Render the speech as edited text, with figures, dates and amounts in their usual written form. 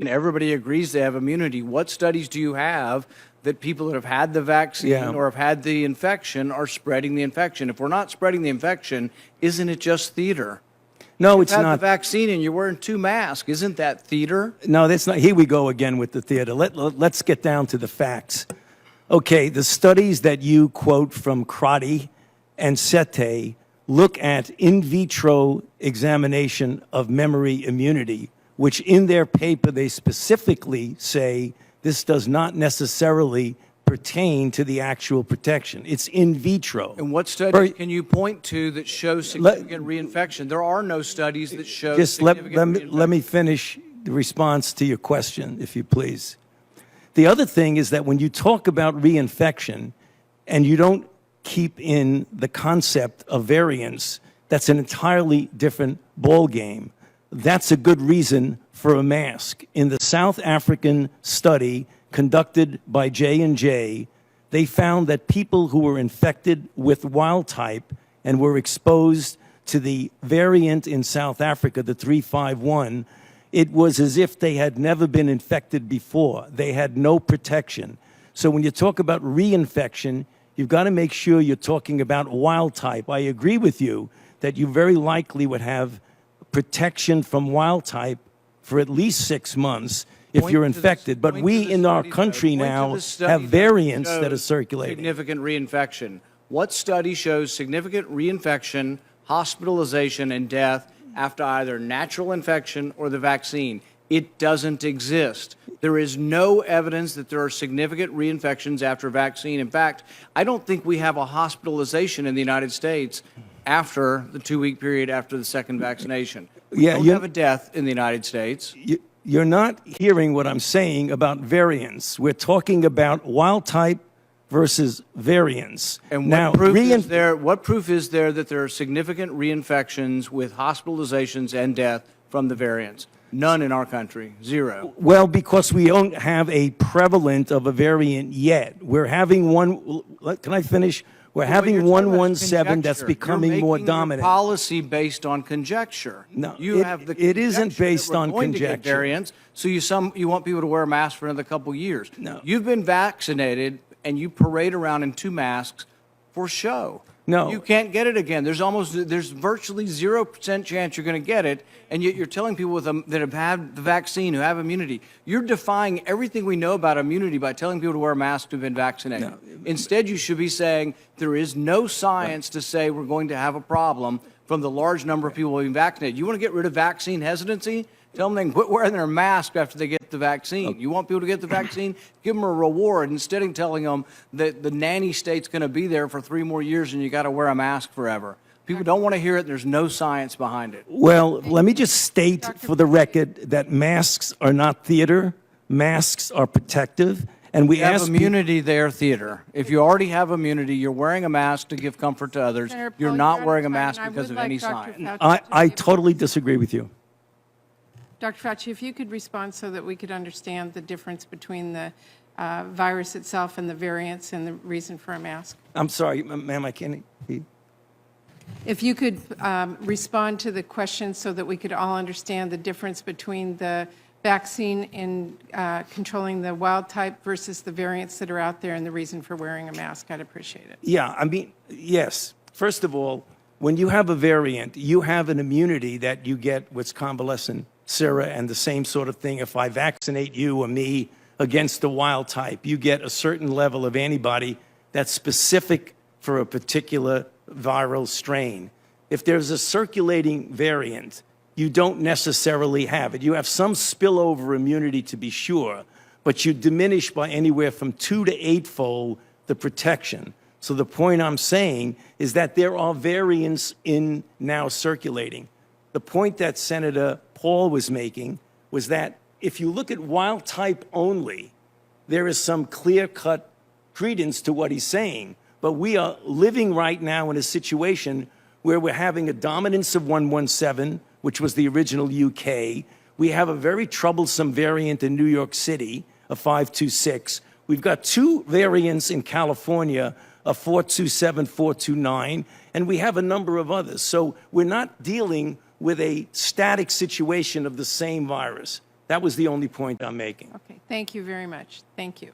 everybody agrees they have immunity. What studies do you have that people that have had the vaccine or have had the infection are spreading the infection? If we're not spreading the infection, isn't it just theater? No, it's not. not. The vaccine and you're wearing 2 masks. Isn't that theater? No, that's not. Here we go again with the theater. Let's get down to the facts. Okay, the studies that you quote from Crotty and Sete look at in vitro examination of memory immunity, which in their paper they specifically say this does not necessarily pertain to the actual protection. It's in vitro. And what studies can you point to that show significant reinfection? There are no studies that show significant reinfection. Let me finish the response to your question, if you please. The other thing is that when you talk about reinfection and you don't keep in the concept of variants, that's an entirely different ballgame. That's a good reason for a mask. In the South African study conducted by J&J, they found that people who were infected with wild type and were exposed to the variant in South Africa, the 351, it was as if they had never been infected before. They had no protection. So when you talk about reinfection, you've got to make sure you're talking about wild type. I agree with you that you very likely would have protection from wild type for at least 6 months if you're infected. But we in our country now have variants that are circulating. Significant reinfection. What study shows significant reinfection, hospitalization, and death after either natural infection or the vaccine? It doesn't exist. There is no evidence that there are significant reinfections after vaccine. In fact, I don't think we have a hospitalization in the United States after the 2-week period after the second vaccination. We don't have a death in the United States. You're not hearing what I'm saying about variants. We're talking about wild type versus variants. And what proof is there that there are significant reinfections with hospitalizations and death from the variants? None in our country. Zero. Well, because we don't have a prevalent of a variant yet. We're having one. Can I finish? We're having 117 that's becoming more dominant. Your policy based on conjecture. No, it isn't based on conjecture. Variants, so you want people to wear a mask for another couple years. No. You've been vaccinated and you parade around in 2 masks for show. No. You can't get it again. There's virtually 0% chance you're going to get it, and yet you're telling people that have had the vaccine, who have immunity. You're defying everything we know about immunity by telling people to wear a mask who've been vaccinated. No. Instead, you should be saying there is no science to say we're going to have a problem from the large number of people being vaccinated. You want to get rid of vaccine hesitancy? Tell them they can quit wearing their mask after they get the vaccine. Okay. You want people to get the vaccine? Give them a reward instead of telling them that the nanny state's going to be there for 3 more years and you got to wear a mask forever. People don't want to hear it. There's no science behind it. Well, let me just state for the record that masks are not theater. Masks are protective. And we have immunity there, theater. If you already have immunity, you're wearing a mask to give comfort to others. You're not wearing a mask because of any science. I totally disagree with you. Dr. Fauci, if you could respond so that we could understand the difference between the virus itself and the variants and the reason for a mask. I'm sorry, ma'am, I can't hear. If you could respond to the question so that we could all understand the difference between the vaccine in controlling the wild type versus the variants that are out there and the reason for wearing a mask, I'd appreciate it. Yeah, I mean, yes. First of all, when you have a variant, you have an immunity that you get what's convalescent sera, and the same sort of thing. If I vaccinate you or me against the wild type, you get a certain level of antibody that's specific for a particular viral strain. If there's a circulating variant, you don't necessarily have it. You have some spillover immunity to be sure, but you diminish by anywhere from 2 to 8-fold the protection. So the point I'm saying is that there are variants in now circulating. The point that Senator Paul was making was that if you look at wild type only, there is some clear-cut credence to what he's saying. But we are living right now in a situation where we're having a dominance of 117, which was the original UK. We have a very troublesome variant in New York City, a 526. We've got 2 variants in California, a 427, 429, and we have a number of others. So we're not dealing with a static situation of the same virus. That was the only point I'm making. Okay, thank you very much. Thank you.